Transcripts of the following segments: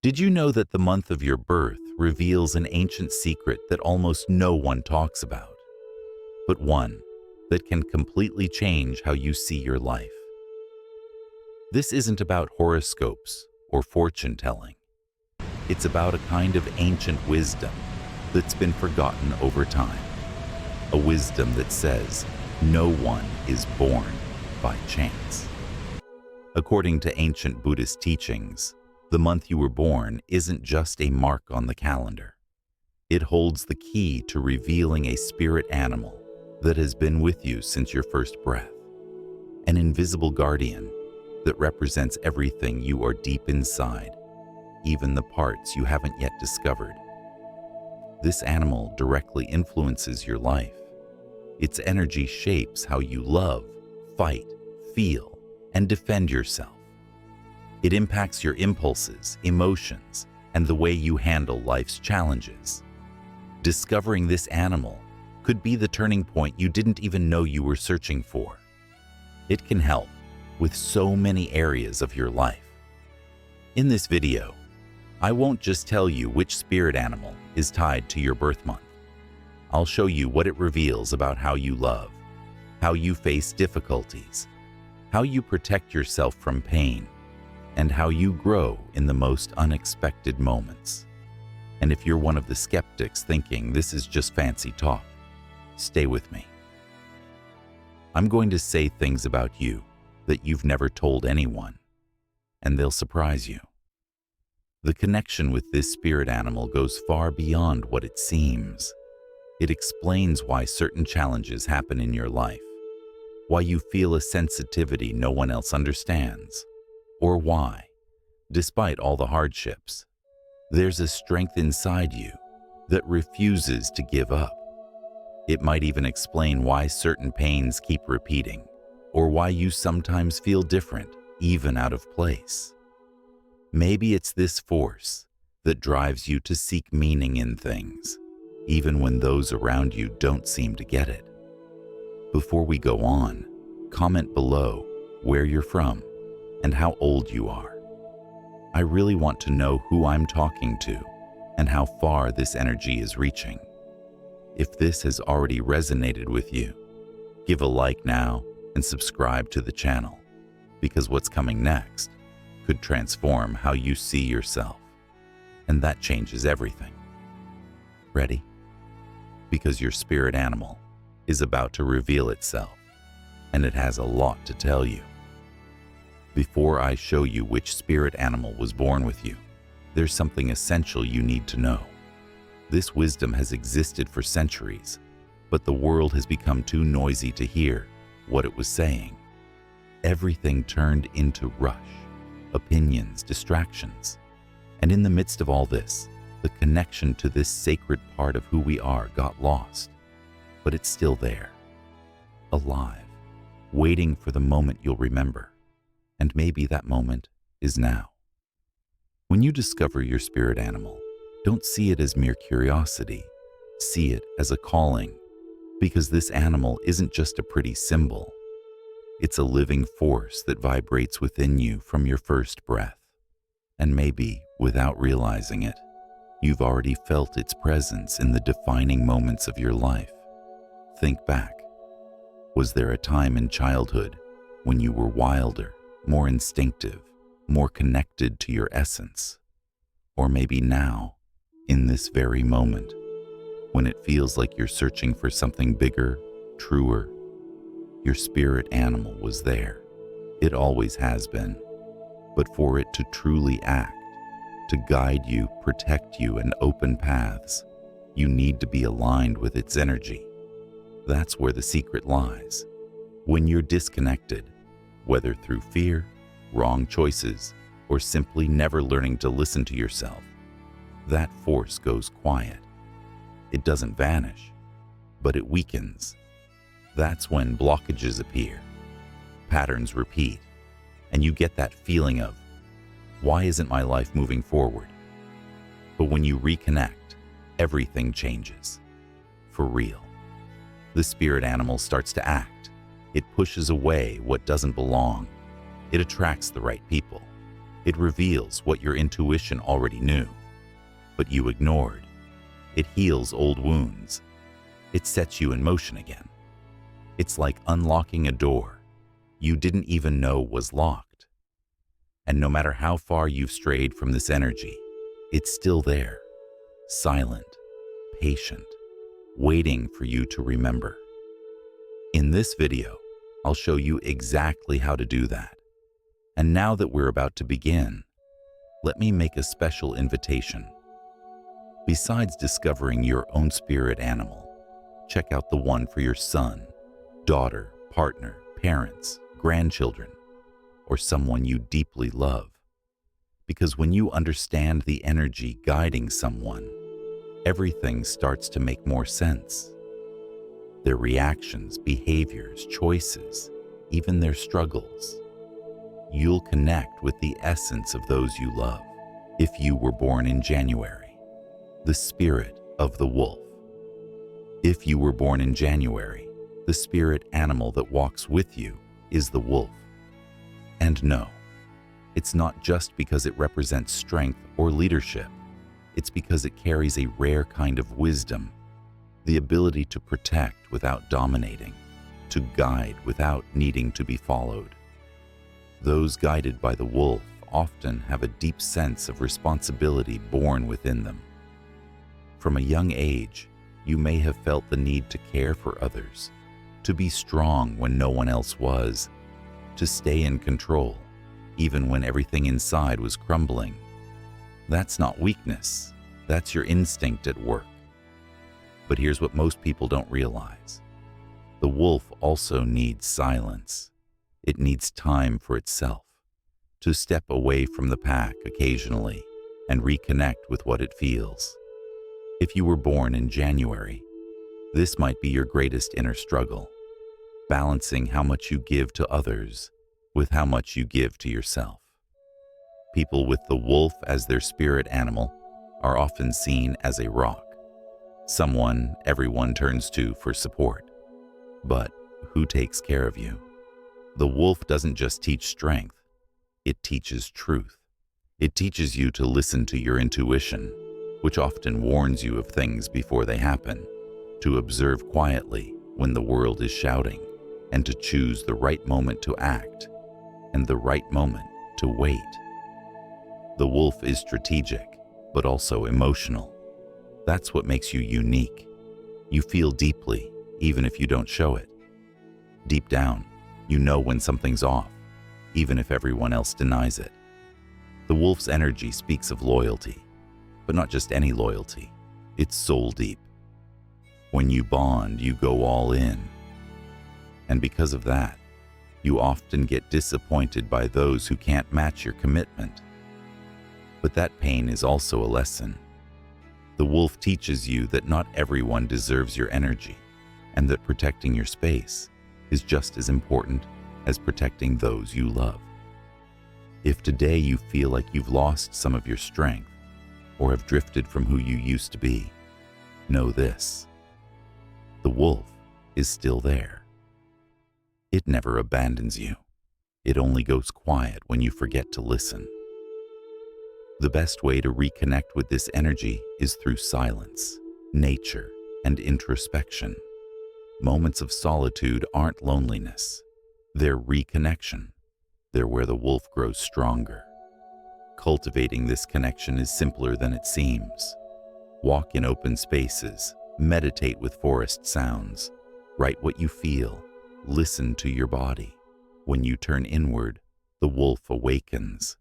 Did you know that the month of your birth reveals an ancient secret that almost no one talks about, but one that can completely change how you see your life? This isn't about horoscopes or fortune telling. It's about a kind of ancient wisdom that's been forgotten over time. A wisdom that says no one is born by chance. According to ancient Buddhist teachings, the month you were born isn't just a mark on the calendar. It holds the key to revealing a spirit animal that has been with you since your first breath, an invisible guardian that represents everything you are deep inside, even the parts you haven't yet discovered. This animal directly influences your life. Its energy shapes how you love, fight, feel, and defend yourself. It impacts your impulses, emotions, and the way you handle life's challenges. Discovering this animal could be the turning point you didn't even know you were searching for. It can help with so many areas of your life. In this video, I won't just tell you which spirit animal is tied to your birth month. I'll show you what it reveals about how you love, how you face difficulties, how you protect yourself from pain, and how you grow in the most unexpected moments. And if you're one of the skeptics thinking this is just fancy talk, stay with me. I'm going to say things about you that you've never told anyone, and they'll surprise you. The connection with this spirit animal goes far beyond what it seems. It explains why certain challenges happen in your life, why you feel a sensitivity no one else understands, or why, despite all the hardships, there's a strength inside you that refuses to give up. It might even explain why certain pains keep repeating, or why you sometimes feel different, even out of place. Maybe it's this force that drives you to seek meaning in things, even when those around you don't seem to get it. Before we go on, comment below where you're from and how old you are. I really want to know who I'm talking to and how far this energy is reaching. If this has already resonated with you, give a like now and subscribe to the channel, because what's coming next could transform how you see yourself, and that changes everything. Ready? Because your spirit animal is about to reveal itself, and it has a lot to tell you. Before I show you which spirit animal was born with you, there's something essential you need to know. This wisdom has existed for centuries, but the world has become too noisy to hear what it was saying. Everything turned into rush, opinions, distractions. And in the midst of all this, the connection to this sacred part of who we are got lost. But it's still there, alive, waiting for the moment you'll remember. And maybe that moment is now. When you discover your spirit animal, don't see it as mere curiosity. See it as a calling, because this animal isn't just a pretty symbol. It's a living force that vibrates within you from your first breath. And maybe, without realizing it, you've already felt its presence in the defining moments of your life. Think back. Was there a time in childhood when you were wilder, more instinctive, more connected to your essence? Or maybe now, in this very moment, when it feels like you're searching for something bigger, truer, your spirit animal was there. It always has been. But for it to truly act, to guide you, protect you, and open paths, you need to be aligned with its energy. That's where the secret lies. When you're disconnected, whether through fear, wrong choices, or simply never learning to listen to yourself, that force goes quiet. It doesn't vanish, but it weakens. That's when blockages appear, patterns repeat, and you get that feeling of, why isn't my life moving forward? But when you reconnect, everything changes. For real. The spirit animal starts to act. It pushes away what doesn't belong. It attracts the right people. It reveals what your intuition already knew, but you ignored. It heals old wounds. It sets you in motion again. It's like unlocking a door you didn't even know was locked. And no matter how far you've strayed from this energy, it's still there, silent, patient, waiting for you to remember. In this video, I'll show you exactly how to do that. And now that we're about to begin, let me make a special invitation. Besides discovering your own spirit animal, check out the one for your son, daughter, partner, parents, grandchildren, or someone you deeply love. Because when you understand the energy guiding someone, everything starts to make more sense. Their reactions, behaviors, choices, even their struggles. You'll connect with the essence of those you love. If you were born in January, the spirit of the wolf. If you were born in January, the spirit animal that walks with you is the wolf. And no, it's not just because it represents strength or leadership. It's because it carries a rare kind of wisdom, the ability to protect without dominating, to guide without needing to be followed. Those guided by the wolf often have a deep sense of responsibility born within them. From a young age, you may have felt the need to care for others, to be strong when no one else was, to stay in control, even when everything inside was crumbling. That's not weakness, that's your instinct at work. But here's what most people don't realize. The wolf also needs silence. It needs time for itself, to step away from the pack occasionally and reconnect with what it feels. If you were born in January, this might be your greatest inner struggle, balancing how much you give to others with how much you give to yourself. People with the wolf as their spirit animal are often seen as a rock, someone everyone turns to for support. But who takes care of you? The wolf doesn't just teach strength, it teaches truth. It teaches you to listen to your intuition, which often warns you of things before they happen, to observe quietly when the world is shouting, and to choose the right moment to act and the right moment to wait. The wolf is strategic, but also emotional. That's what makes you unique. You feel deeply, even if you don't show it. Deep down, you know when something's off, even if everyone else denies it. The wolf's energy speaks of loyalty, but not just any loyalty. It's soul deep. When you bond, you go all in. And because of that, you often get disappointed by those who can't match your commitment. But that pain is also a lesson. The wolf teaches you that not everyone deserves your energy, and that protecting your space is just as important as protecting those you love. If today you feel like you've lost some of your strength or have drifted from who you used to be, know this: the wolf is still there. It never abandons you. It only goes quiet when you forget to listen. The best way to reconnect with this energy is through silence, nature, and introspection. Moments of solitude aren't loneliness. They're reconnection. They're where the wolf grows stronger. Cultivating this connection is simpler than it seems. Walk in open spaces, meditate with forest sounds, write what you feel, listen to your body. When you turn inward, the wolf awakens,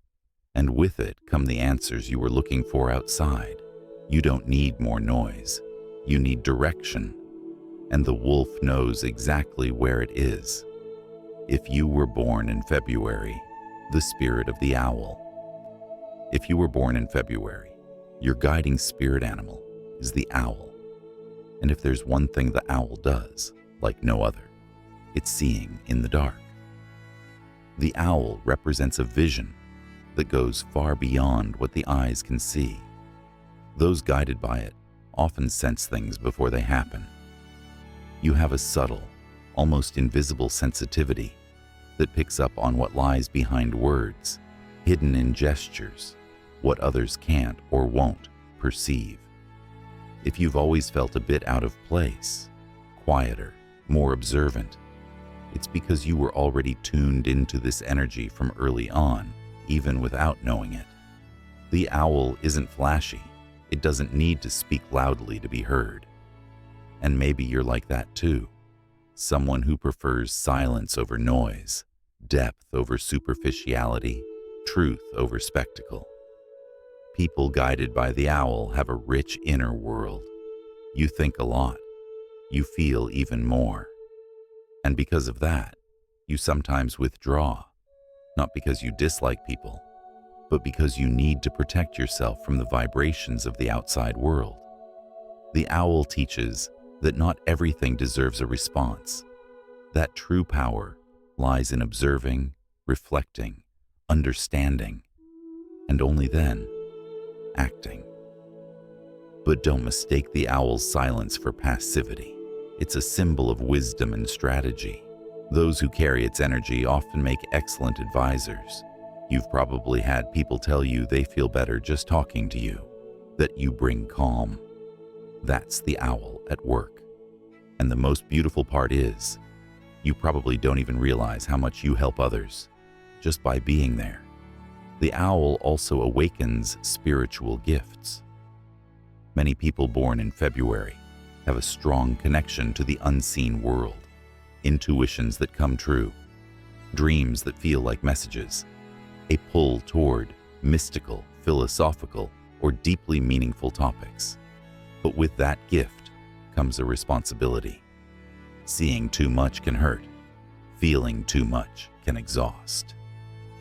and with it come the answers you were looking for outside. You don't need more noise. You need direction, and the wolf knows exactly where it is. If you were born in February, the spirit of the owl. If you were born in February, your guiding spirit animal is the owl. And if there's one thing the owl does, like no other, it's seeing in the dark. The owl represents a vision that goes far beyond what the eyes can see. Those guided by it often sense things before they happen. You have a subtle, almost invisible sensitivity that picks up on what lies behind words, hidden in gestures, what others can't or won't perceive. If you've always felt a bit out of place, quieter, more observant, it's because you were already tuned into this energy from early on, even without knowing it. The owl isn't flashy. It doesn't need to speak loudly to be heard. And maybe you're like that too. Someone who prefers silence over noise, depth over superficiality, truth over spectacle. People guided by the owl have a rich inner world. You think a lot. You feel even more. And because of that, you sometimes withdraw, not because you dislike people, but because you need to protect yourself from the vibrations of the outside world. The owl teaches that not everything deserves a response, that true power lies in observing, reflecting, understanding, and only then, acting. But don't mistake the owl's silence for passivity. It's a symbol of wisdom and strategy. Those who carry its energy often make excellent advisors. You've probably had people tell you they feel better just talking to you, that you bring calm. That's the owl at work. And the most beautiful part is, you probably don't even realize how much you help others just by being there. The owl also awakens spiritual gifts. Many people born in February have a strong connection to the unseen world, intuitions that come true, dreams that feel like messages, a pull toward mystical, philosophical, or deeply meaningful topics. But with that gift comes a responsibility. Seeing too much can hurt. Feeling too much can exhaust.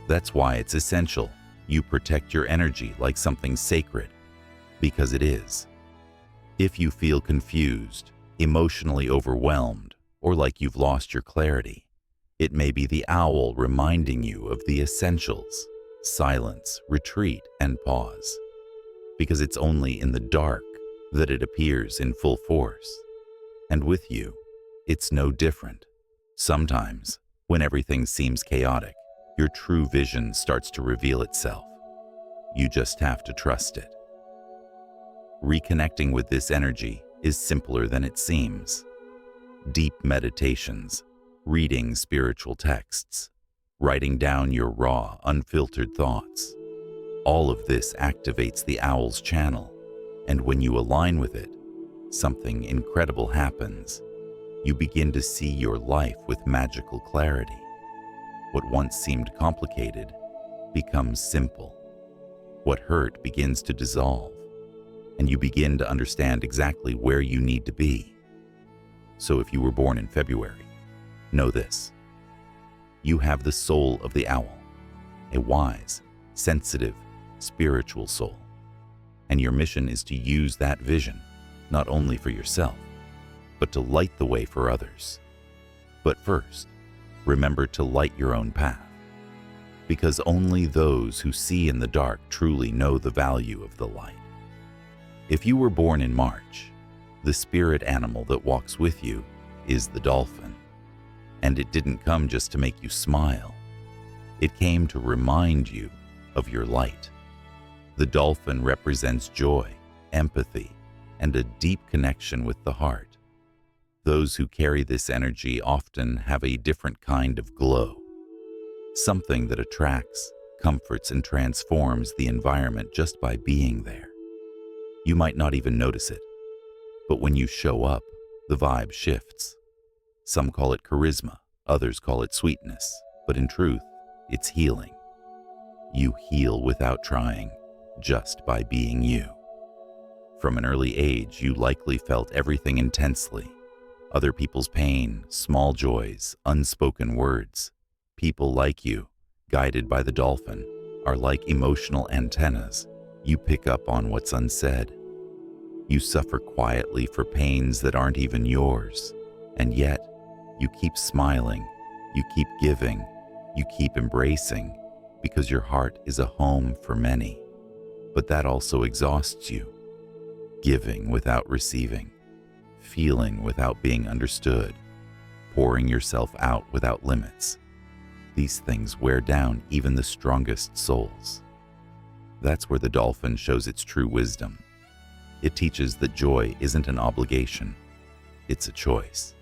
That's why it's essential you protect your energy like something sacred, because it is. If you feel confused, emotionally overwhelmed, or like you've lost your clarity, it may be the owl reminding you of the essentials: silence, retreat, and pause. Because it's only in the dark that it appears in full force. And with you, it's no different. Sometimes, when everything seems chaotic, your true vision starts to reveal itself. You just have to trust it. Reconnecting with this energy is simpler than it seems. Deep meditations, reading spiritual texts, writing down your raw, unfiltered thoughts. All of this activates the owl's channel, and when you align with it, something incredible happens. You begin to see your life with magical clarity. What once seemed complicated becomes simple. What hurt begins to dissolve, and you begin to understand exactly where you need to be. So if you were born in February, know this: you have the soul of the owl, a wise, sensitive, spiritual soul. And your mission is to use that vision, not only for yourself, but to light the way for others. But first, remember to light your own path, because only those who see in the dark truly know the value of the light. If you were born in March, the spirit animal that walks with you is the dolphin. And it didn't come just to make you smile. It came to remind you of your light. The dolphin represents joy, empathy, and a deep connection with the heart. Those who carry this energy often have a different kind of glow, something that attracts, comforts, and transforms the environment just by being there. You might not even notice it, but when you show up, the vibe shifts. Some call it charisma, others call it sweetness, but in truth, it's healing. You heal without trying, just by being you. From an early age, you likely felt everything intensely. Other people's pain, small joys, unspoken words. People like you, guided by the dolphin, are like emotional antennas. You pick up on what's unsaid. You suffer quietly for pains that aren't even yours. And yet, you keep smiling, you keep giving, you keep embracing, because your heart is a home for many. But that also exhausts you. Giving without receiving, feeling without being understood, pouring yourself out without limits. These things wear down even the strongest souls. That's where the dolphin shows its true wisdom. It teaches that joy isn't an obligation, it's a choice.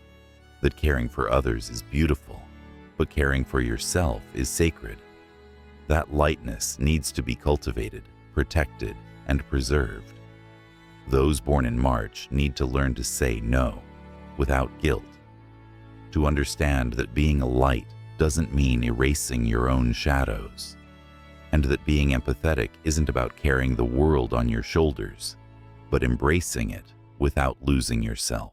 That caring for others is beautiful, but caring for yourself is sacred. That lightness needs to be cultivated, protected, and preserved. Those born in March need to learn to say no without guilt, to understand that being a light doesn't mean erasing your own shadows, and that being empathetic isn't about carrying the world on your shoulders, but embracing it without losing yourself.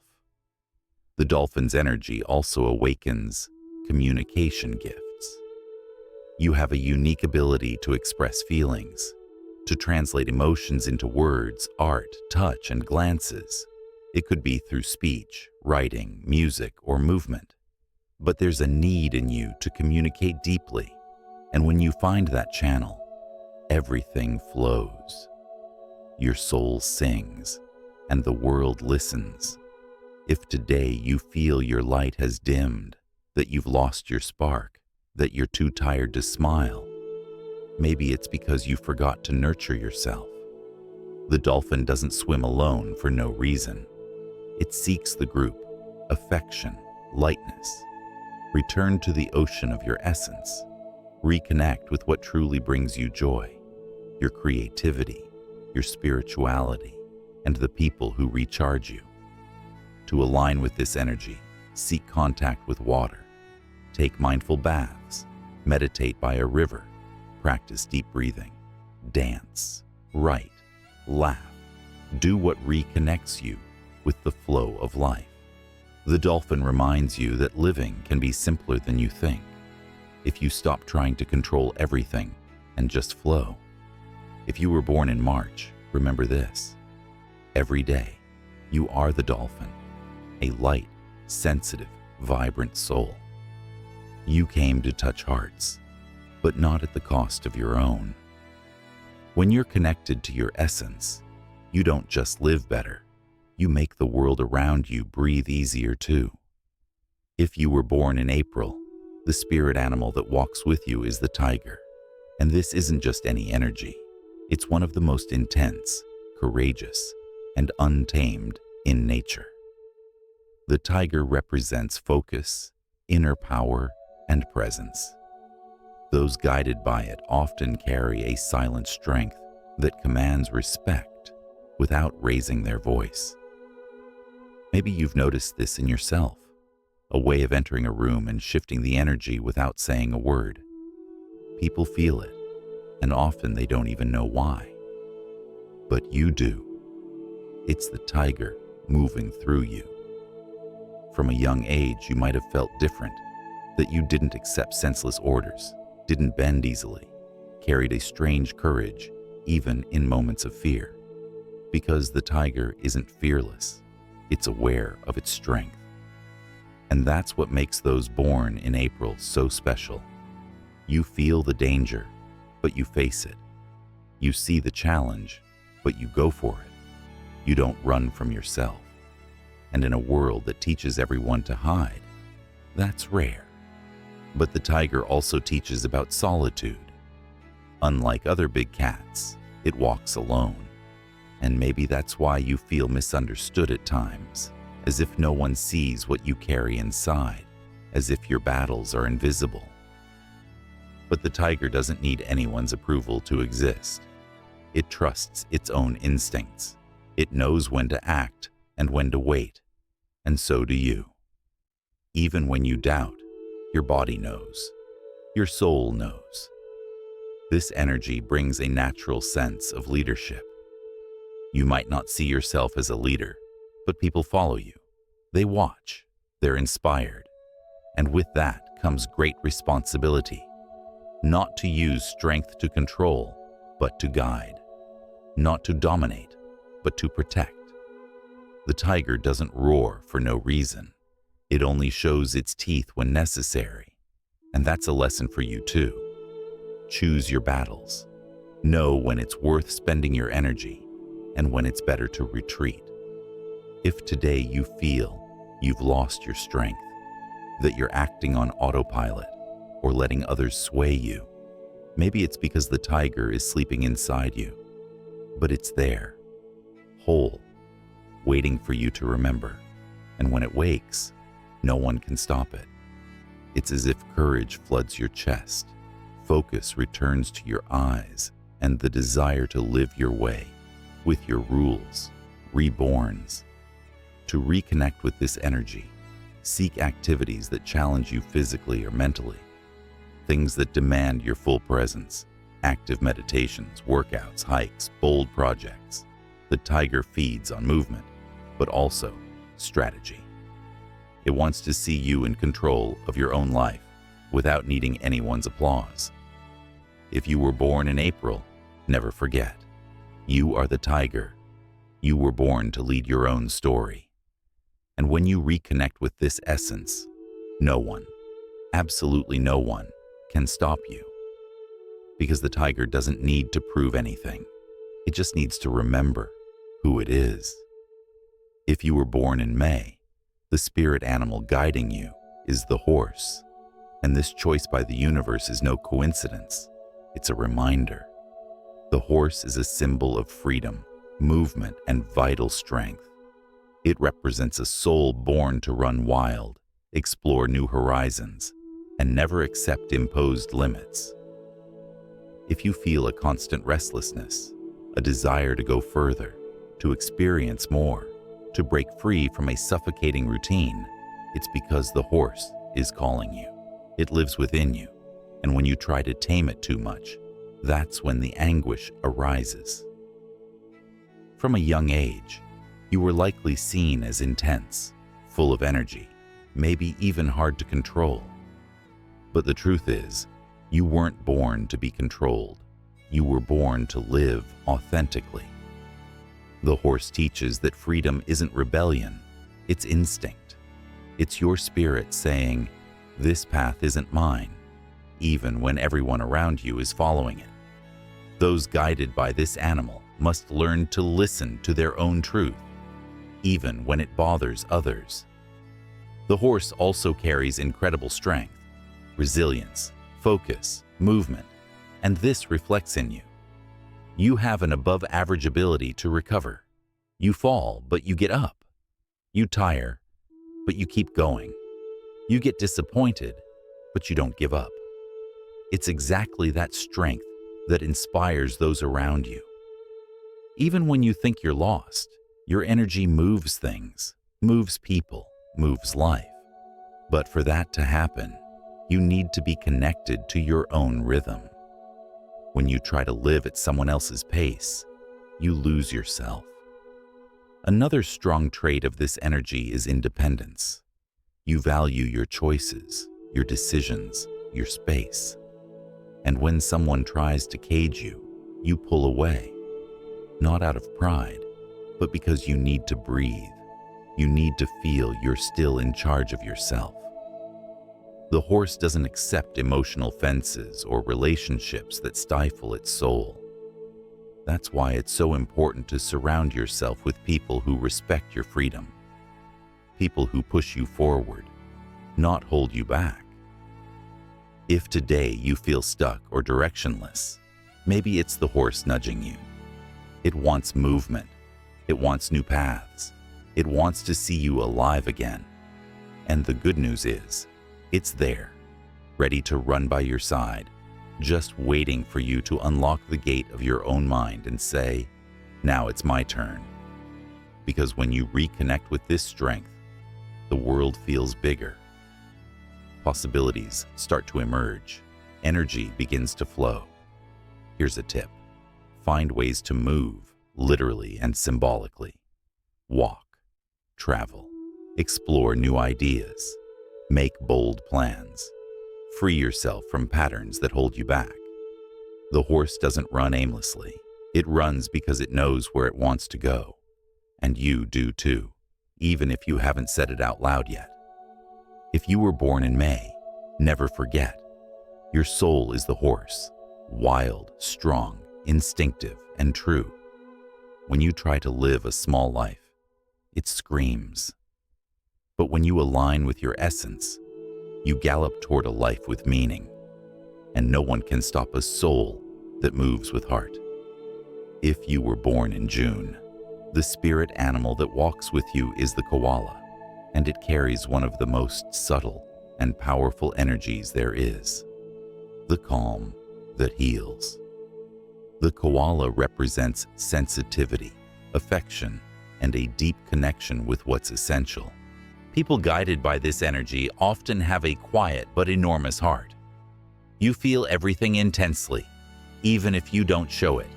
The dolphin's energy also awakens communication gifts. You have a unique ability to express feelings, to translate emotions into words, art, touch, and glances. It could be through speech, writing, music, or movement. But there's a need in you to communicate deeply, and when you find that channel, everything flows. Your soul sings, and the world listens. If today you feel your light has dimmed, that you've lost your spark, that you're too tired to smile, maybe it's because you forgot to nurture yourself. The dolphin doesn't swim alone for no reason. It seeks the group, affection, lightness. Return to the ocean of your essence. Reconnect with what truly brings you joy, your creativity, your spirituality, and the people who recharge you. To align with this energy, seek contact with water. Take mindful baths, meditate by a river, practice deep breathing, dance, write, laugh. Do what reconnects you with the flow of life. The dolphin reminds you that living can be simpler than you think if you stop trying to control everything and just flow. If you were born in March, remember this: every day, you are the dolphin, a light, sensitive, vibrant soul. You came to touch hearts, but not at the cost of your own. When you're connected to your essence, you don't just live better, you make the world around you breathe easier too. If you were born in April, the spirit animal that walks with you is the tiger. And this isn't just any energy. It's one of the most intense, courageous, and untamed in nature. The tiger represents focus, inner power, and presence. Those guided by it often carry a silent strength that commands respect without raising their voice. Maybe you've noticed this in yourself, a way of entering a room and shifting the energy without saying a word. People feel it, and often they don't even know why. But you do. It's the tiger moving through you. From a young age, you might have felt different, that you didn't accept senseless orders, didn't bend easily, carried a strange courage, even in moments of fear. Because the tiger isn't fearless, it's aware of its strength. And that's what makes those born in April so special. You feel the danger, but you face it. You see the challenge, but you go for it. You don't run from yourself. And in a world that teaches everyone to hide, that's rare. But the tiger also teaches about solitude. Unlike other big cats, it walks alone. And maybe that's why you feel misunderstood at times, as if no one sees what you carry inside, as if your battles are invisible. But the tiger doesn't need anyone's approval to exist. It trusts its own instincts. It knows when to act and when to wait, and so do you. Even when you doubt, your body knows. Your soul knows. This energy brings a natural sense of leadership. You might not see yourself as a leader, but people follow you. They watch. They're inspired. And with that comes great responsibility. Not to use strength to control, but to guide. Not to dominate, but to protect. The tiger doesn't roar for no reason. It only shows its teeth when necessary. And that's a lesson for you too. Choose your battles. Know when it's worth spending your energy and when it's better to retreat. If today you feel you've lost your strength, that you're acting on autopilot, or letting others sway you. Maybe it's because the tiger is sleeping inside you, but it's there, whole, waiting for you to remember. And when it wakes, no one can stop it. It's as if courage floods your chest, focus returns to your eyes, and the desire to live your way, with your rules, reborns. To reconnect with this energy, seek activities that challenge you physically or mentally. Things that demand your full presence, active meditations, workouts, hikes, bold projects. The tiger feeds on movement, but also strategy. It wants to see you in control of your own life without needing anyone's applause. If you were born in April, never forget, you are the tiger. You were born to lead your own story. And when you reconnect with this essence, no one, absolutely no one, can stop you. Because the tiger doesn't need to prove anything. It just needs to remember who it is. If you were born in May, the spirit animal guiding you is the horse. And this choice by the universe is no coincidence. It's a reminder. The horse is a symbol of freedom, movement, and vital strength. It represents a soul born to run wild, explore new horizons, and never accept imposed limits. If you feel a constant restlessness, a desire to go further, to experience more, to break free from a suffocating routine, it's because the horse is calling you. It lives within you, and when you try to tame it too much, that's when the anguish arises. From a young age, you were likely seen as intense, full of energy, maybe even hard to control. But the truth is, you weren't born to be controlled. You were born to live authentically. The horse teaches that freedom isn't rebellion, it's instinct. It's your spirit saying, "This path isn't mine," even when everyone around you is following it. Those guided by this animal must learn to listen to their own truth, even when it bothers others. The horse also carries incredible strength, resilience, focus, movement, and this reflects in you. You have an above-average ability to recover. You fall, but you get up. You tire, but you keep going. You get disappointed, but you don't give up. It's exactly that strength that inspires those around you. Even when you think you're lost, your energy moves things, moves people, moves life. But for that to happen, you need to be connected to your own rhythm. When you try to live at someone else's pace, you lose yourself. Another strong trait of this energy is independence. You value your choices, your decisions, your space. And when someone tries to cage you, you pull away. Not out of pride, but because you need to breathe. You need to feel you're still in charge of yourself. The horse doesn't accept emotional fences or relationships that stifle its soul. That's why it's so important to surround yourself with people who respect your freedom. People who push you forward, not hold you back. If today you feel stuck or directionless, maybe it's the horse nudging you. It wants movement. It wants new paths. It wants to see you alive again. And the good news is, it's there, ready to run by your side, just waiting for you to unlock the gate of your own mind and say, "Now it's my turn." Because when you reconnect with this strength, the world feels bigger. Possibilities start to emerge. Energy begins to flow. Here's a tip. Find ways to move, literally and symbolically. Walk, travel, explore new ideas. Make bold plans. Free yourself from patterns that hold you back. The horse doesn't run aimlessly. It runs because it knows where it wants to go. And you do too, even if you haven't said it out loud yet. If you were born in May, never forget, your soul is the horse, wild, strong, instinctive, and true. When you try to live a small life, it screams. But when you align with your essence, You gallop toward a life with meaning, and no one can stop a soul that moves with heart. If you were born in June, the spirit animal that walks with you is the koala, and it carries one of the most subtle and powerful energies there is, the calm that heals. The koala represents sensitivity, affection, and a deep connection with what's essential. People guided by this energy often have a quiet but enormous heart. You feel everything intensely, even if you don't show it.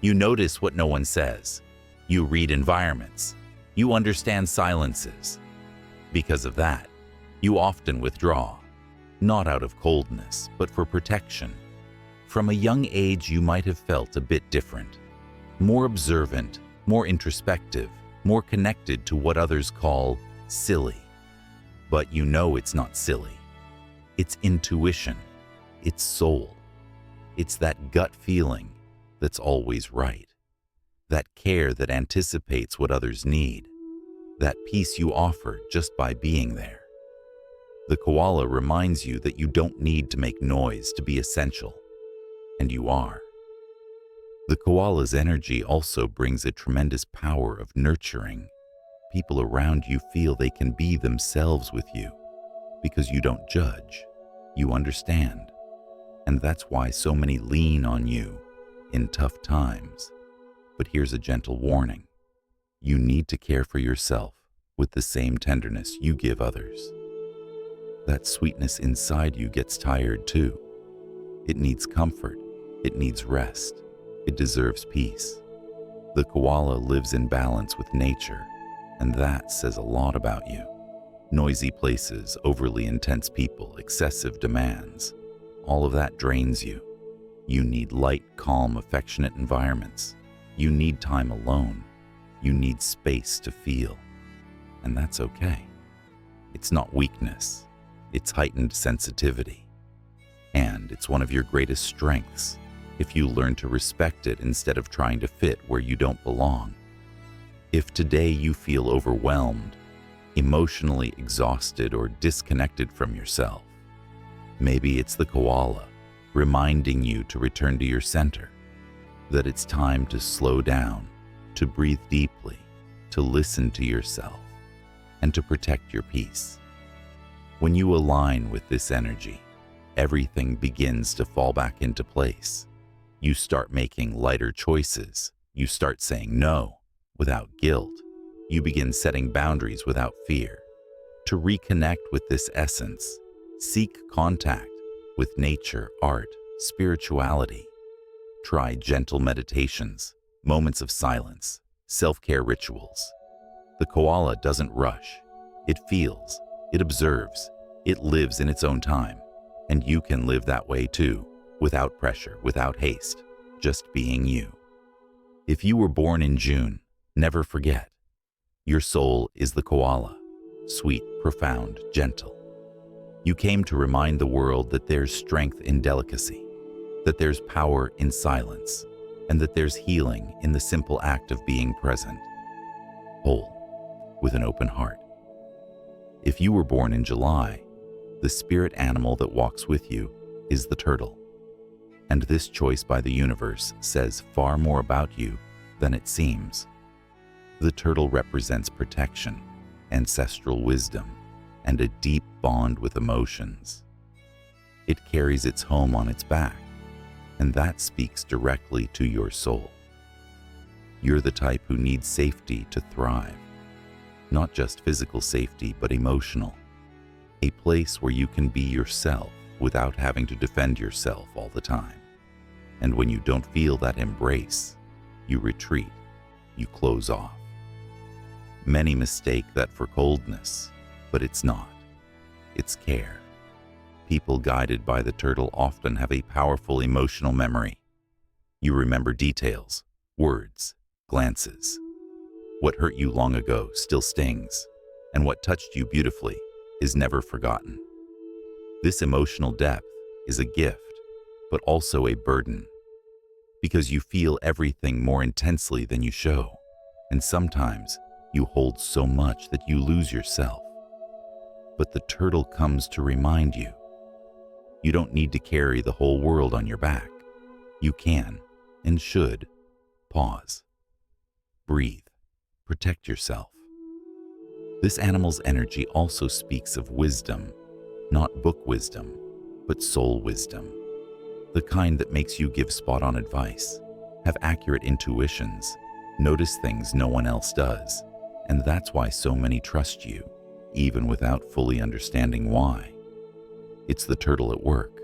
You notice what no one says. You read environments. You understand silences. Because of that, you often withdraw, not out of coldness, but for protection. From a young age, you might have felt a bit different, more observant, more introspective, more connected to what others call silly. But you know it's not silly. It's intuition. It's soul. It's that gut feeling that's always right. That care that anticipates what others need. That peace you offer just by being there. The koala reminds you that you don't need to make noise to be essential. And you are. The koala's energy also brings a tremendous power of nurturing. People around you feel they can be themselves with you because you don't judge, you understand. And that's why so many lean on you in tough times. But here's a gentle warning. You need to care for yourself with the same tenderness you give others. That sweetness inside you gets tired too. It needs comfort. It needs rest. It deserves peace. The koala lives in balance with nature, and that says a lot about you. Noisy places, overly intense people, excessive demands, all of that drains you. You need light, calm, affectionate environments. You need time alone. You need space to feel. And that's okay. It's not weakness. It's heightened sensitivity. And it's one of your greatest strengths if you learn to respect it instead of trying to fit where you don't belong. If today you feel overwhelmed, emotionally exhausted, or disconnected from yourself, maybe it's the koala reminding you to return to your center, that it's time to slow down, to breathe deeply, to listen to yourself, and to protect your peace. When you align with this energy, everything begins to fall back into place. You start making lighter choices. You start saying no without guilt. You begin setting boundaries without fear. To reconnect with this essence, seek contact with nature, art, spirituality. Try gentle meditations, moments of silence, self-care rituals. The koala doesn't rush. It feels, it observes, it lives in its own time. And you can live that way too, without pressure, without haste, just being you. If you were born in June, never forget, your soul is the koala, sweet, profound, gentle. You came to remind the world that there's strength in delicacy, that there's power in silence, and that there's healing in the simple act of being present, whole, with an open heart. If you were born in July, the spirit animal that walks with you is the turtle. And this choice by the universe says far more about you than it seems. The turtle represents protection, ancestral wisdom, and a deep bond with emotions. It carries its home on its back, and that speaks directly to your soul. You're the type who needs safety to thrive, not just physical safety, but emotional. A place where you can be yourself without having to defend yourself all the time. And when you don't feel that embrace, you retreat, you close off. Many mistake that for coldness, but it's not. It's care. People guided by the turtle often have a powerful emotional memory. You remember details, words, glances. What hurt you long ago still stings, and what touched you beautifully is never forgotten. This emotional depth is a gift, but also a burden, because you feel everything more intensely than you show, and sometimes you hold so much that you lose yourself. But the turtle comes to remind you. You don't need to carry the whole world on your back. You can and should pause, breathe, protect yourself. This animal's energy also speaks of wisdom, not book wisdom, but soul wisdom. The kind that makes you give spot-on advice, have accurate intuitions, notice things no one else does, and that's why so many trust you, even without fully understanding why. It's the turtle at work,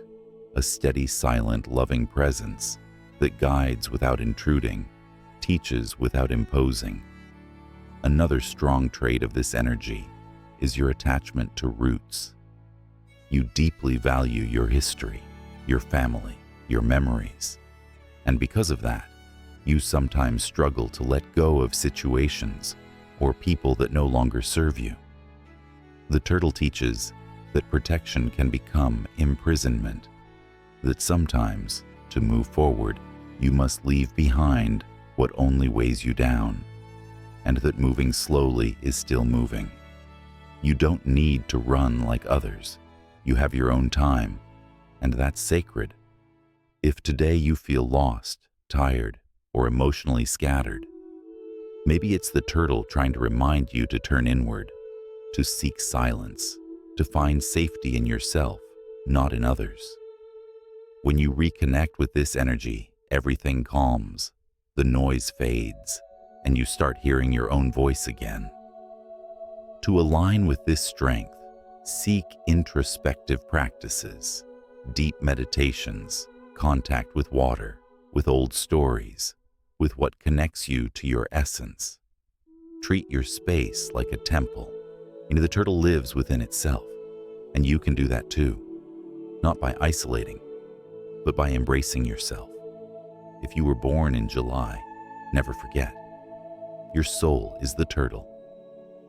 a steady, silent, loving presence that guides without intruding, teaches without imposing. Another strong trait of this energy is your attachment to roots. You deeply value your history, your family, your memories, and because of that, you sometimes struggle to let go of situations or people that no longer serve you. The turtle teaches that protection can become imprisonment, that sometimes, to move forward, you must leave behind what only weighs you down, and that moving slowly is still moving. You don't need to run like others. You have your own time, and that's sacred. If today you feel lost, tired, or emotionally scattered, maybe it's the turtle trying to remind you to turn inward, to seek silence, to find safety in yourself, not in others. When you reconnect with this energy, everything calms, the noise fades, and you start hearing your own voice again. To align with this strength, seek introspective practices, deep meditations, contact with water, with old stories, with what connects you to your essence. Treat your space like a temple. The turtle lives within itself, and you can do that too, not by isolating, but by embracing yourself. If you were born in July, never forget, your soul is the turtle,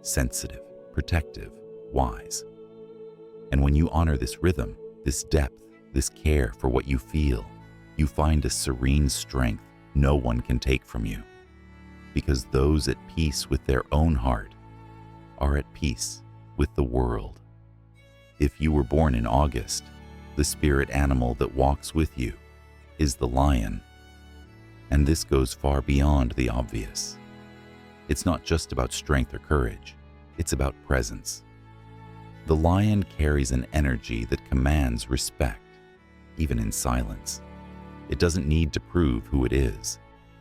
sensitive, protective, wise. And when you honor this rhythm, this depth, this care for what you feel, you find a serene strength no one can take from you. Because those at peace with their own heart are at peace with the world. If you were born in August, the spirit animal that walks with you is the lion. And this goes far beyond the obvious. It's not just about strength or courage, it's about presence. The lion carries an energy that commands respect, even in silence. It doesn't need to prove who it is,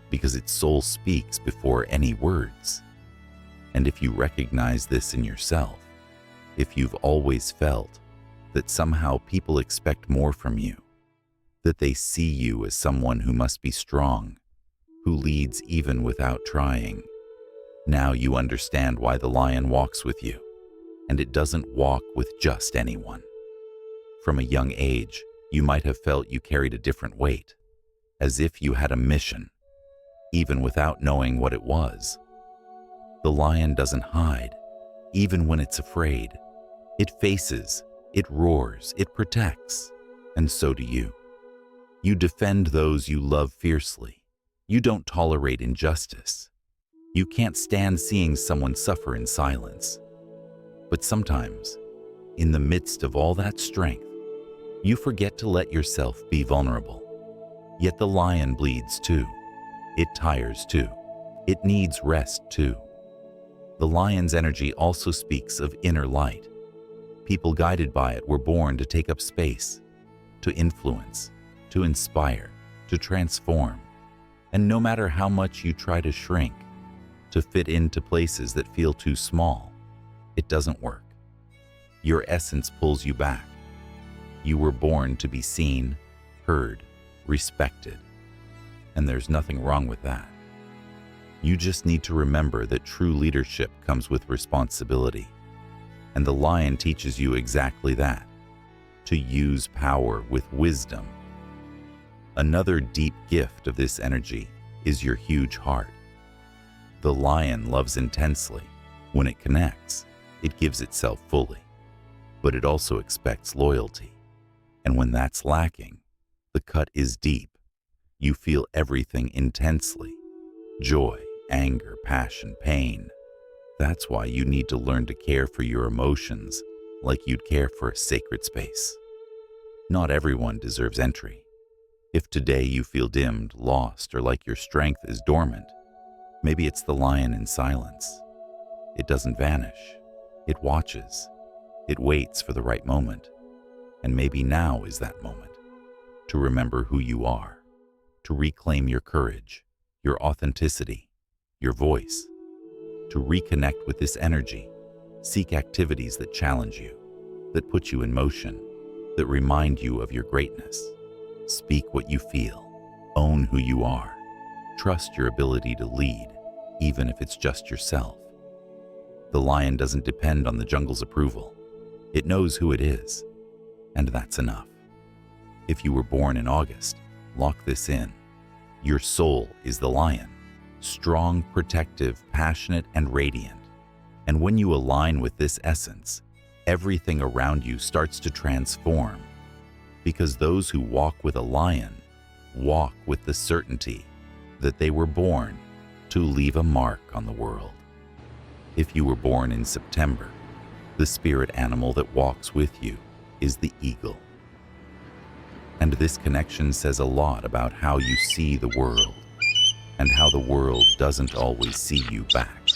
because its soul speaks before any words. And if you recognize this in yourself, if you've always felt that somehow people expect more from you, that they see you as someone who must be strong, who leads even without trying, now you understand why the lion walks with you, and it doesn't walk with just anyone. From a young age, you might have felt you carried a different weight, as if you had a mission, even without knowing what it was. The lion doesn't hide, even when it's afraid. It faces, it roars, it protects, and so do you. You defend those you love fiercely. You don't tolerate injustice. You can't stand seeing someone suffer in silence. But sometimes, in the midst of all that strength, you forget to let yourself be vulnerable. Yet the lion bleeds too. It tires too. It needs rest too. The lion's energy also speaks of inner light. People guided by it were born to take up space, to influence, to inspire, to transform. And no matter how much you try to shrink, to fit into places that feel too small, it doesn't work. Your essence pulls you back. You were born to be seen, heard, respected. And there's nothing wrong with that. You just need to remember that true leadership comes with responsibility. And the lion teaches you exactly that, to use power with wisdom. Another deep gift of this energy is your huge heart. The lion loves intensely. When it connects, it gives itself fully. But it also expects loyalty. And when that's lacking, the cut is deep. You feel everything intensely. Joy, anger, passion, pain. That's why you need to learn to care for your emotions like you'd care for a sacred space. Not everyone deserves entry. If today you feel dimmed, lost, or like your strength is dormant, maybe it's the lion in silence. It doesn't vanish. It watches. It waits for the right moment. And maybe now is that moment to remember who you are, to reclaim your courage, your authenticity, your voice, to reconnect with this energy. Seek activities that challenge you, that put you in motion, that remind you of your greatness. Speak what you feel. Own who you are. Trust your ability to lead, even if it's just yourself. The lion doesn't depend on the jungle's approval. It knows who it is, and that's enough. If you were born in August, lock this in. Your soul is the lion, strong, protective, passionate, and radiant. And when you align with this essence, everything around you starts to transform. Because those who walk with a lion walk with the certainty that they were born to leave a mark on the world. If you were born in September, the spirit animal that walks with you is the eagle. And this connection says a lot about how you see the world and how the world doesn't always see you back.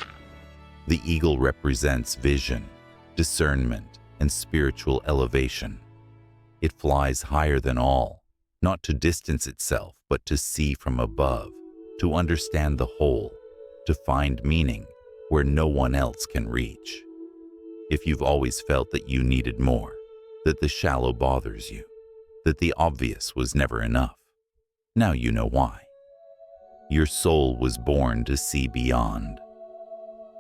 The eagle represents vision, discernment, and spiritual elevation. It flies higher than all, not to distance itself, but to see from above, to understand the whole, to find meaning where no one else can reach. If you've always felt that you needed more, that the shallow bothers you, that the obvious was never enough, now you know why. Your soul was born to see beyond.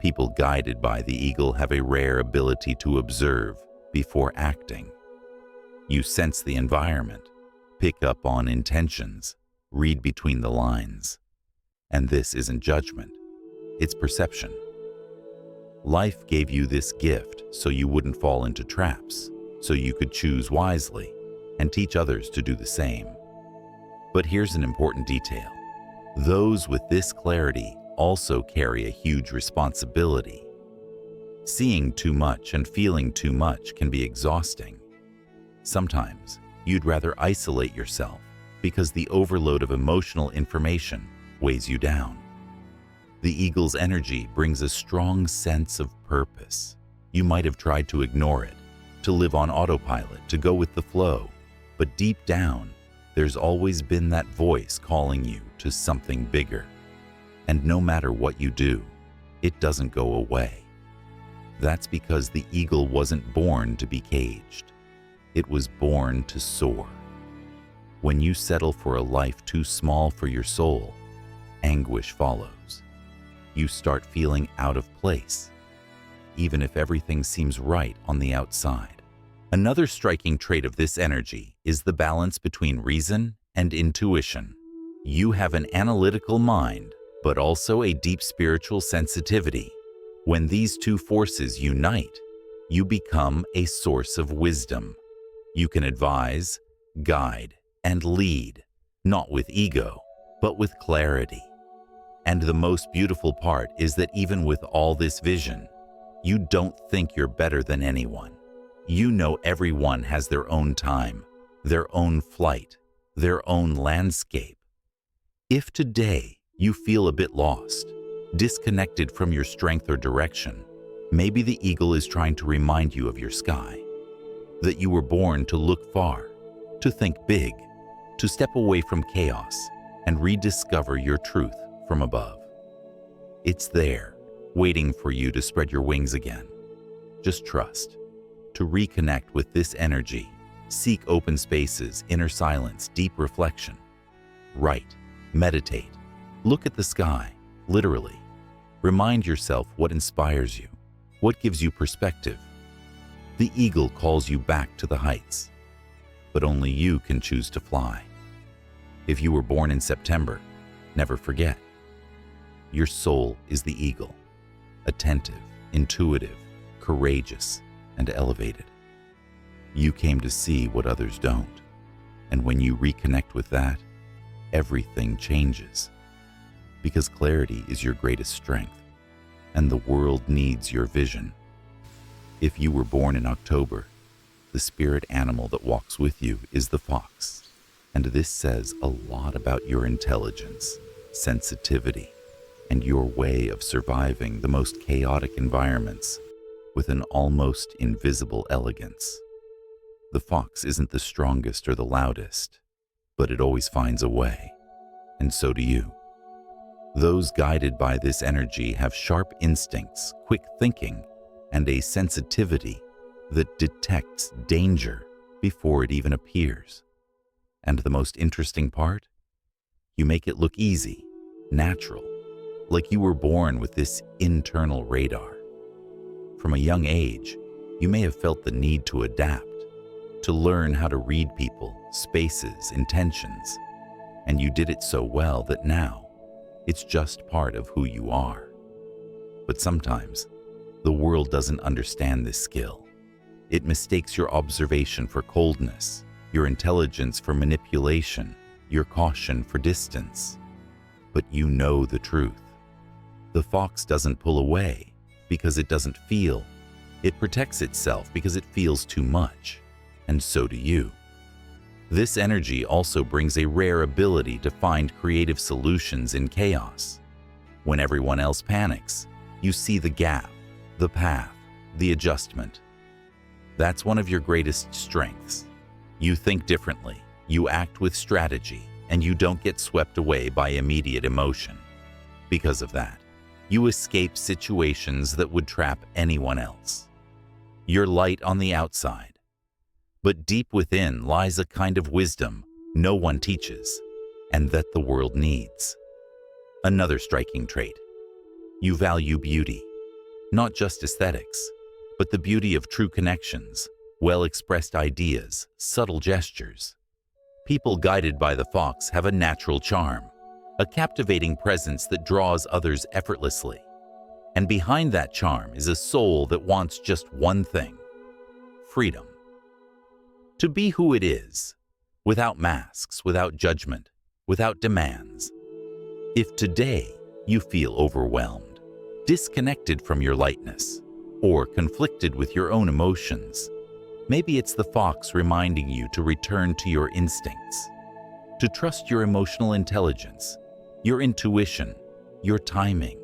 People guided by the eagle have a rare ability to observe before acting. You sense the environment, pick up on intentions, read between the lines. And this isn't judgment, it's perception. Life gave you this gift so you wouldn't fall into traps, so you could choose wisely and teach others to do the same. But here's an important detail. Those with this clarity also carry a huge responsibility. Seeing too much and feeling too much can be exhausting. Sometimes you'd rather isolate yourself because the overload of emotional information weighs you down. The eagle's energy brings a strong sense of purpose. You might have tried to ignore it, to live on autopilot, to go with the flow, but deep down, there's always been that voice calling you to something bigger. And no matter what you do, it doesn't go away. That's because the eagle wasn't born to be caged. It was born to soar. When you settle for a life too small for your soul, anguish follows. You start feeling out of place, even if everything seems right on the outside. Another striking trait of this energy is the balance between reason and intuition. You have an analytical mind, but also a deep spiritual sensitivity. When these two forces unite, you become a source of wisdom. You can advise, guide, and lead, not with ego, but with clarity. And the most beautiful part is that even with all this vision, you don't think you're better than anyone. You know everyone has their own time, their own flight, their own landscape. If today you feel a bit lost, disconnected from your strength or direction, maybe the eagle is trying to remind you of your sky, that you were born to look far, to think big, to step away from chaos and rediscover your truth from above. It's there, waiting for you to spread your wings again. Just trust. To reconnect with this energy, seek open spaces, inner silence, deep reflection. Write, meditate, look at the sky, literally. Remind yourself what inspires you, what gives you perspective. The eagle calls you back to the heights, but only you can choose to fly. If you were born in September, never forget. Your soul is the eagle, attentive, intuitive, courageous, and elevated. You came to see what others don't, and when you reconnect with that, everything changes. Because clarity is your greatest strength, and the world needs your vision. If you were born in October, the spirit animal that walks with you is the fox, and this says a lot about your intelligence, sensitivity, and your way of surviving the most chaotic environments with an almost invisible elegance. The fox isn't the strongest or the loudest, but it always finds a way, and so do you. Those guided by this energy have sharp instincts, quick thinking, and a sensitivity that detects danger before it even appears. And the most interesting part? You make it look easy, natural, like you were born with this internal radar. From a young age, you may have felt the need to adapt, to learn how to read people, spaces, intentions, and you did it so well that now it's just part of who you are. But sometimes, the world doesn't understand this skill. It mistakes your observation for coldness, your intelligence for manipulation, your caution for distance. But you know the truth. The fox doesn't pull away because it doesn't feel. It protects itself because it feels too much, and so do you. This energy also brings a rare ability to find creative solutions in chaos. When everyone else panics, you see the gap, the path, the adjustment. That's one of your greatest strengths. You think differently, you act with strategy, and you don't get swept away by immediate emotion. Because of that, you escape situations that would trap anyone else. You're light on the outside, but deep within lies a kind of wisdom no one teaches, and that the world needs. Another striking trait: you value beauty, not just aesthetics, but the beauty of true connections, well-expressed ideas, subtle gestures. People guided by the fox have a natural charm, a captivating presence that draws others effortlessly. And behind that charm is a soul that wants just one thing: freedom. To be who it is, without masks, without judgment, without demands. If today you feel overwhelmed, disconnected from your lightness, or conflicted with your own emotions, maybe it's the fox reminding you to return to your instincts, to trust your emotional intelligence, your intuition, your timing.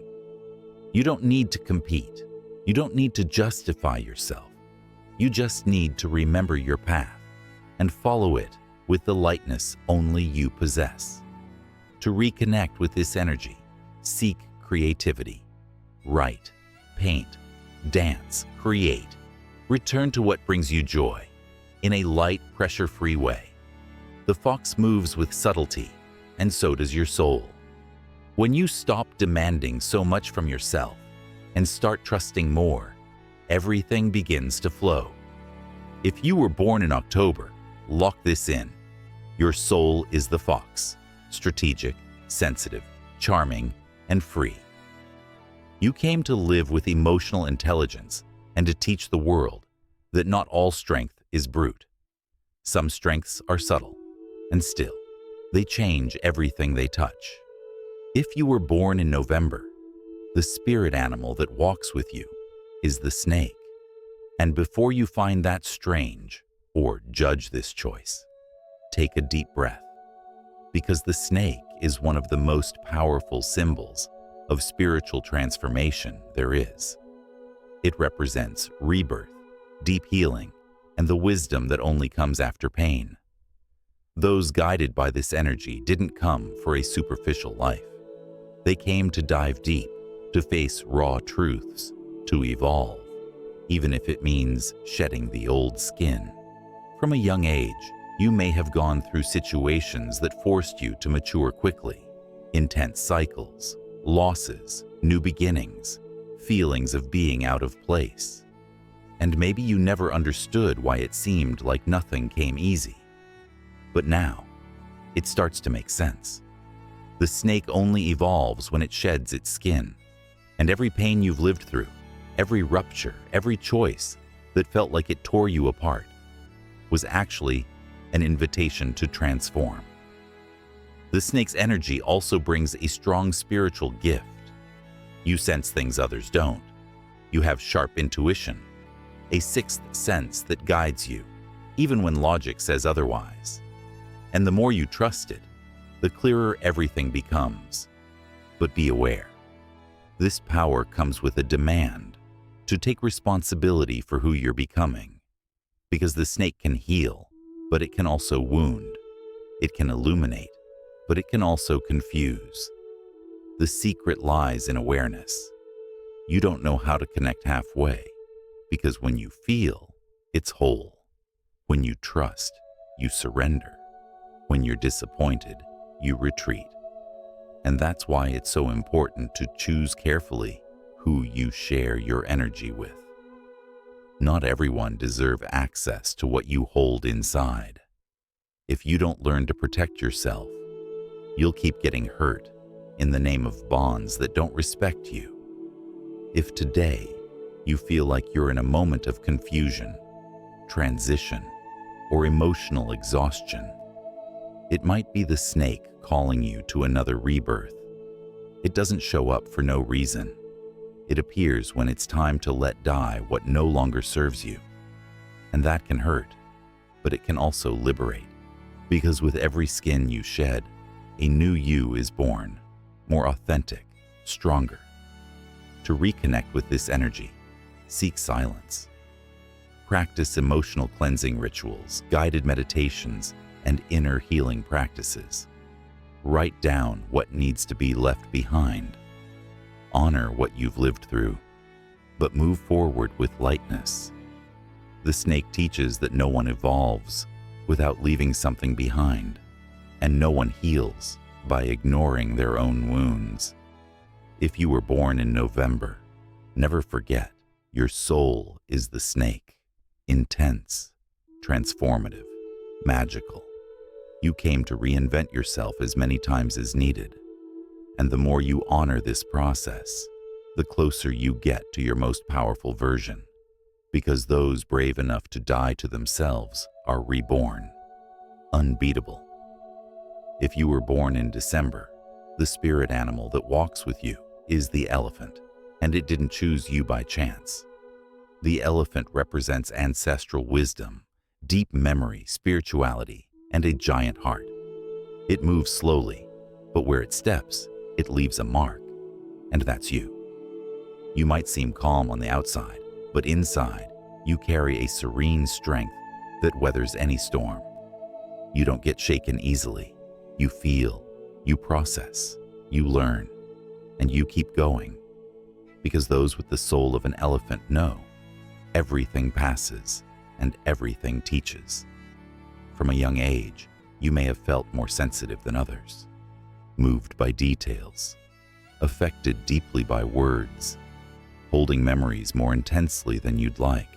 You don't need to compete. You don't need to justify yourself. You just need to remember your path and follow it with the lightness only you possess. To reconnect with this energy, seek creativity. Write, paint, dance, create. Return to what brings you joy, in a light, pressure-free way. The fox moves with subtlety, and so does your soul. When you stop demanding so much from yourself and start trusting more, everything begins to flow. If you were born in October, lock this in. Your soul is the fox, strategic, sensitive, charming, and free. You came to live with emotional intelligence and to teach the world that not all strength is brute. Some strengths are subtle, and still, they change everything they touch. If you were born in November, the spirit animal that walks with you is the snake. And before you find that strange or judge this choice, take a deep breath, because the snake is one of the most powerful symbols of spiritual transformation there is. It represents rebirth, deep healing, and the wisdom that only comes after pain. Those guided by this energy didn't come for a superficial life. They came to dive deep, to face raw truths, to evolve, even if it means shedding the old skin. From a young age, you may have gone through situations that forced you to mature quickly. Intense cycles, losses, new beginnings, feelings of being out of place. And maybe you never understood why it seemed like nothing came easy. But now, it starts to make sense. The snake only evolves when it sheds its skin. And every pain you've lived through, every rupture, every choice that felt like it tore you apart, was actually an invitation to transform. The snake's energy also brings a strong spiritual gift. You sense things others don't. You have sharp intuition. a sixth sense that guides you, even when logic says otherwise. And the more you trust it, the clearer everything becomes. But be aware, this power comes with a demand to take responsibility for who you're becoming. Because the snake can heal, but it can also wound. It can illuminate, but it can also confuse. The secret lies in awareness. You don't know how to connect halfway, because when you feel, it's whole. When you trust, you surrender. When you're disappointed, you retreat. And that's why it's so important to choose carefully who you share your energy with. Not everyone deserves access to what you hold inside. If you don't learn to protect yourself, you'll keep getting hurt in the name of bonds that don't respect you. If today you feel like you're in a moment of confusion, transition, or emotional exhaustion, it might be the snake calling you to another rebirth. It doesn't show up for no reason. It appears when it's time to let die what no longer serves you. And that can hurt, but it can also liberate. Because with every skin you shed, a new you is born, more authentic, stronger. To reconnect with this energy, seek silence. Practice emotional cleansing rituals, guided meditations, and inner healing practices. Write down what needs to be left behind. Honor what you've lived through, but move forward with lightness. The snake teaches that no one evolves without leaving something behind, and no one heals by ignoring their own wounds. If you were born in November, never forget your soul is the snake, intense, transformative, magical. You came to reinvent yourself as many times as needed. And the more you honor this process, the closer you get to your most powerful version. Because those brave enough to die to themselves are reborn, unbeatable. If you were born in December, the spirit animal that walks with you is the elephant, and it didn't choose you by chance. The elephant represents ancestral wisdom, deep memory, spirituality, and a giant heart. It moves slowly, but where it steps, it leaves a mark, and that's you. You might seem calm on the outside, but inside, you carry a serene strength that weathers any storm. You don't get shaken easily. You feel, you process, you learn, and you keep going. Because those with the soul of an elephant know everything passes and everything teaches. From a young age, you may have felt more sensitive than others, moved by details, affected deeply by words, holding memories more intensely than you'd like.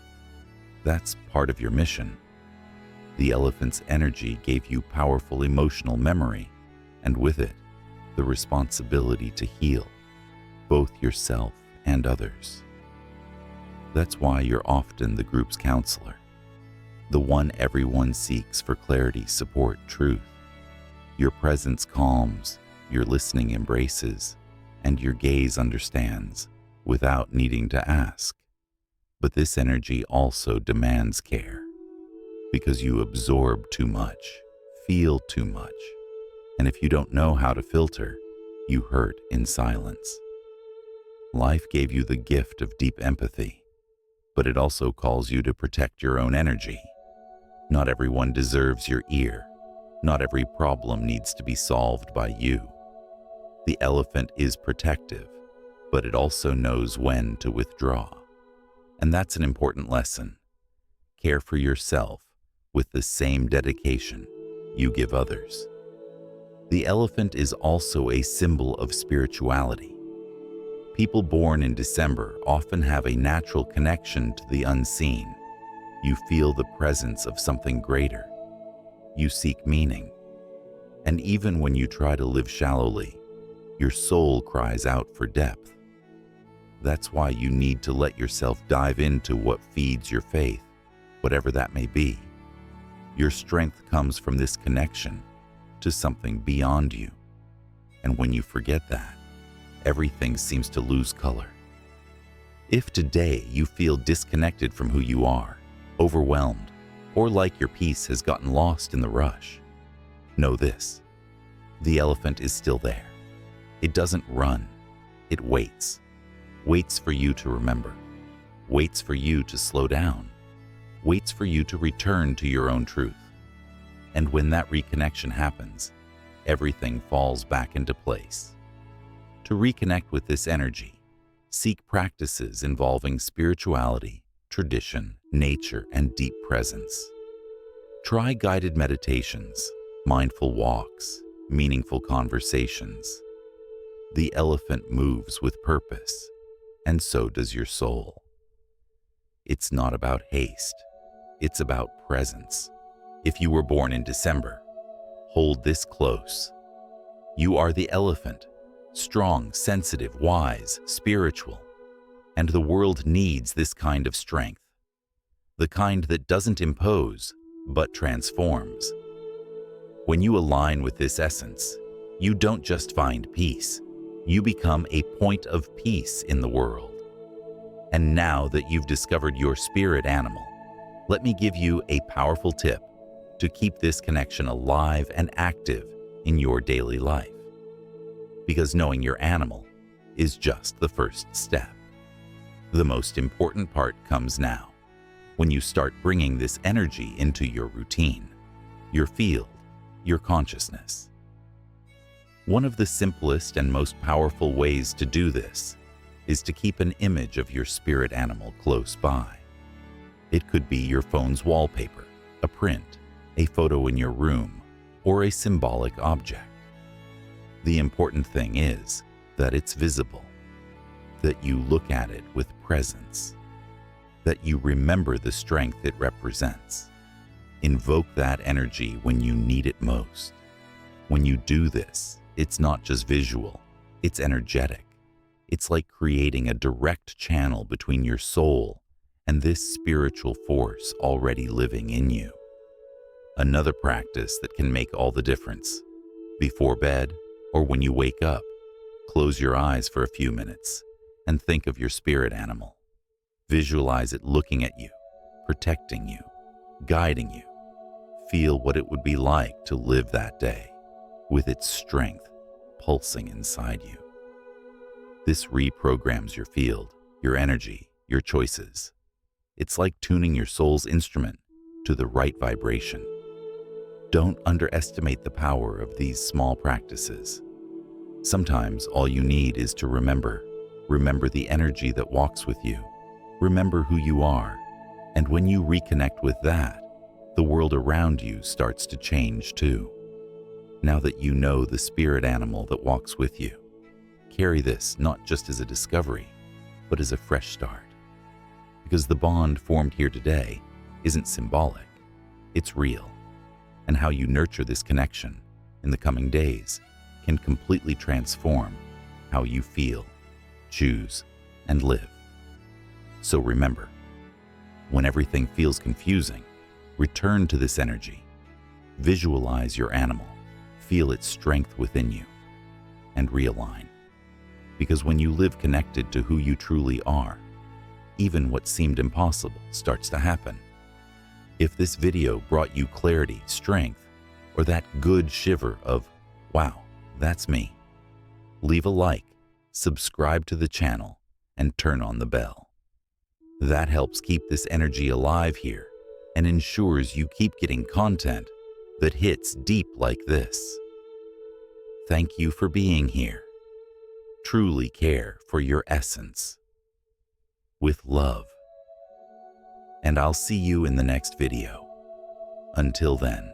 That's part of your mission. The elephant's energy gave you powerful emotional memory, and with it, the responsibility to heal, both yourself and others. That's why you're often the group's counselor, the one everyone seeks for clarity, support, truth. Your presence calms, your listening embraces, and your gaze understands without needing to ask. But this energy also demands care, because you absorb too much, feel too much, and if you don't know how to filter, you hurt in silence. Life gave you the gift of deep empathy, but it also calls you to protect your own energy. Not everyone deserves your ear. Not every problem needs to be solved by you. The elephant is protective, but it also knows when to withdraw. And that's an important lesson. Care for yourself with the same dedication you give others. The elephant is also a symbol of spirituality. People born in December often have a natural connection to the unseen. You feel the presence of something greater. You seek meaning. And even when you try to live shallowly, your soul cries out for depth. That's why you need to let yourself dive into what feeds your faith, whatever that may be. Your strength comes from this connection to something beyond you. And when you forget that, everything seems to lose color. If today you feel disconnected from who you are, overwhelmed, or like your peace has gotten lost in the rush, know this: the elephant is still there. It doesn't run, it waits. Waits for you to remember. Waits for you to slow down. Waits for you to return to your own truth. And when that reconnection happens, everything falls back into place. To reconnect with this energy, seek practices involving spirituality, tradition, nature, and deep presence. Try guided meditations, mindful walks, meaningful conversations. The elephant moves with purpose, and so does your soul. It's not about haste, it's about presence. If you were born in December, hold this close. You are the elephant, strong, sensitive, wise, spiritual, and the world needs this kind of strength. The kind that doesn't impose, but transforms. When you align with this essence, you don't just find peace, you become a point of peace in the world. And now that you've discovered your spirit animal, let me give you a powerful tip to keep this connection alive and active in your daily life. Because knowing your animal is just the first step. The most important part comes now, when you start bringing this energy into your routine, your field, your consciousness. One of the simplest and most powerful ways to do this is to keep an image of your spirit animal close by. It could be your phone's wallpaper, a print, a photo in your room, or a symbolic object. The important thing is that it's visible, that you look at it with presence, that you remember the strength it represents. Invoke that energy when you need it most. When you do this, it's not just visual, it's energetic. It's like creating a direct channel between your soul and this spiritual force already living in you. Another practice that can make all the difference. Before bed or when you wake up, close your eyes for a few minutes and think of your spirit animal. Visualize it looking at you, protecting you, guiding you. Feel what it would be like to live that day with its strength pulsing inside you. This reprograms your field, your energy, your choices. It's like tuning your soul's instrument to the right vibration. Don't underestimate the power of these small practices. Sometimes all you need is to remember the energy that walks with you. Remember who you are. And when you reconnect with that, the world around you starts to change too. Now that you know the spirit animal that walks with you, carry this not just as a discovery, but as a fresh start. Because the bond formed here today isn't symbolic, it's real. And how you nurture this connection in the coming days can completely transform how you feel, choose, and live. So remember, when everything feels confusing, return to this energy. Visualize your animal, feel its strength within you, and realign. Because when you live connected to who you truly are, even what seemed impossible starts to happen. If this video brought you clarity, strength, or that good shiver of, wow, that's me, leave a like, subscribe to the channel, and turn on the bell. That helps keep this energy alive here and ensures you keep getting content that hits deep like this. Thank you for being here. Truly care for your essence. With love. And I'll see you in the next video. Until then.